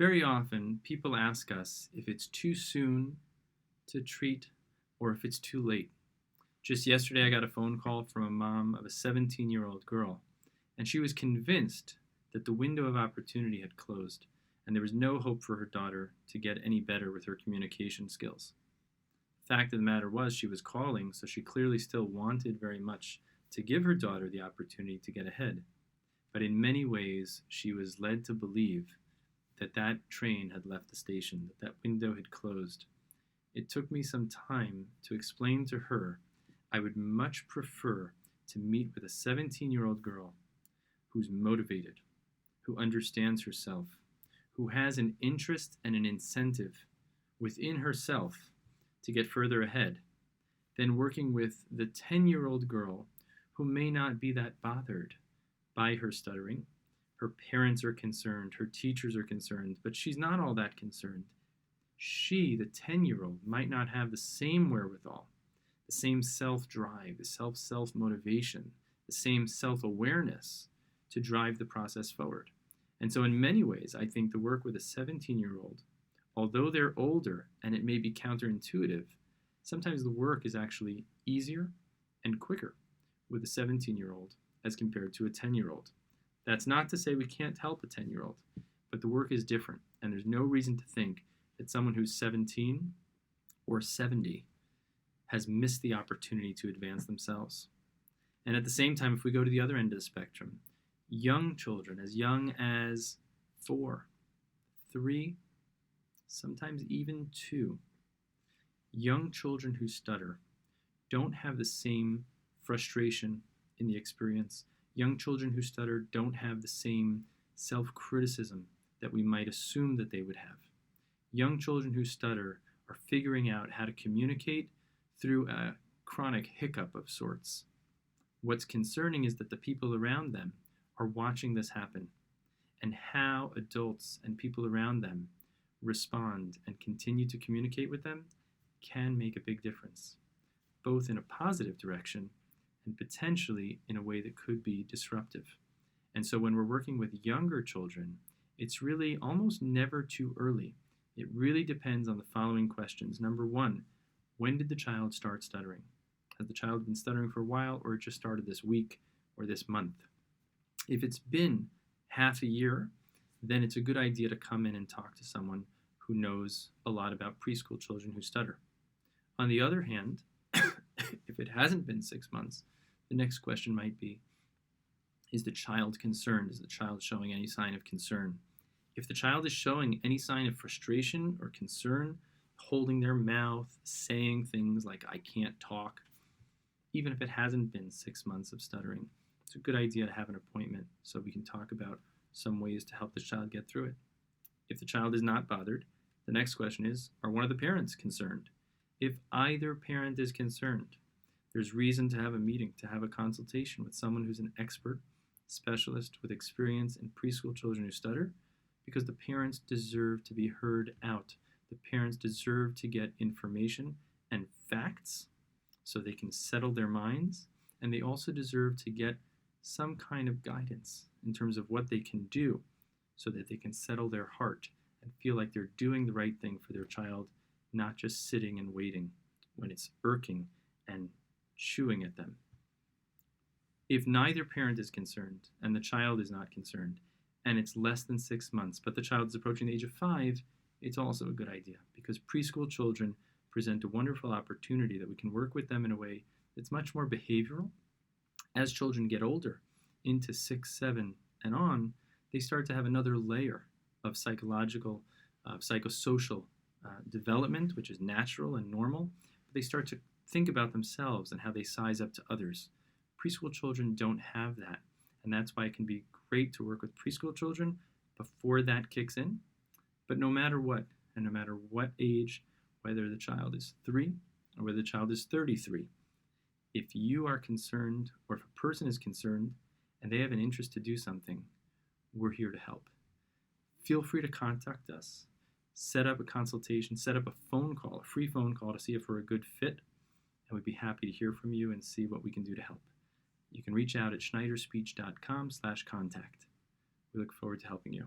Very often, people ask us if it's too soon to treat or if it's too late. Just yesterday, I got a phone call from a mom of a 17-year-old girl, and she was convinced that the window of opportunity had closed, and there was no hope for her daughter to get any better with her communication skills. The fact of the matter was, she was calling, so she clearly still wanted very much to give her daughter the opportunity to get ahead. But in many ways, she was led to believe that that train had left the station, that that window had closed. It took me some time to explain to her I would much prefer to meet with a 17-year-old girl who's motivated, who understands herself, who has an interest and an incentive within herself to get further ahead, than working with the 10-year-old girl who may not be that bothered by her stuttering. Her parents are concerned, her teachers are concerned, but she's not all that concerned. She, the 10-year-old, might not have the same wherewithal, the same self-drive, the self-motivation, the same self-awareness to drive the process forward. And so in many ways, I think the work with a 17-year-old, although they're older and it may be counterintuitive, sometimes the work is actually easier and quicker with a 17-year-old as compared to a 10-year-old. That's not to say we can't help a 10-year-old, but the work is different, and there's no reason to think that someone who's 17 or 70 has missed the opportunity to advance themselves. And at the same time, if we go to the other end of the spectrum, young children, as young as 4, 3, sometimes even 2, young children who stutter don't have the same frustration in the experience. Young children who stutter don't have the same self-criticism that we might assume that they would have. Young children who stutter are figuring out how to communicate through a chronic hiccup of sorts. What's concerning is that the people around them are watching this happen, and how adults and people around them respond and continue to communicate with them can make a big difference, both in a positive direction and potentially in a way that could be disruptive. And so when we're working with younger children, it's really almost never too early. It really depends on the following questions. Number 1, when did the child start stuttering? Has the child been stuttering for a while, or it just started this week or this month? If it's been half a year, then it's a good idea to come in and talk to someone who knows a lot about preschool children who stutter. On the other hand, if it hasn't been 6 months, the next question might be, is the child concerned? Is the child showing any sign of concern? If the child is showing any sign of frustration or concern, holding their mouth, saying things like, I can't talk, even if it hasn't been 6 months of stuttering, it's a good idea to have an appointment so we can talk about some ways to help the child get through it. If the child is not bothered, the next question is, are one of the parents concerned? If either parent is concerned, there's reason to have a meeting, to have a consultation with someone who's an expert, specialist with experience in preschool children who stutter, because the parents deserve to be heard out. The parents deserve to get information and facts so they can settle their minds, and they also deserve to get some kind of guidance in terms of what they can do so that they can settle their heart and feel like they're doing the right thing for their child, not just sitting and waiting when it's irking and chewing at them. If neither parent is concerned and the child is not concerned, and it's less than 6 months, but the child is approaching the age of 5, it's also a good idea, because preschool children present a wonderful opportunity that we can work with them in a way that's much more behavioral. As children get older, into 6, 7, and on, they start to have another layer of psychological, psychosocial development, which is natural and normal. But they start to think about themselves and how they size up to others. Preschool children don't have that, and that's why it can be great to work with preschool children before that kicks in. But no matter what, and no matter what age, whether the child is 3 or whether the child is 33, if you are concerned, or if a person is concerned and they have an interest to do something, we're here to help. Feel free to contact us, set up a consultation, set up a phone call, a free phone call to see if we're a good fit, and we'd be happy to hear from you and see what we can do to help. You can reach out at schneiderspeech.com/contact. We look forward to helping you.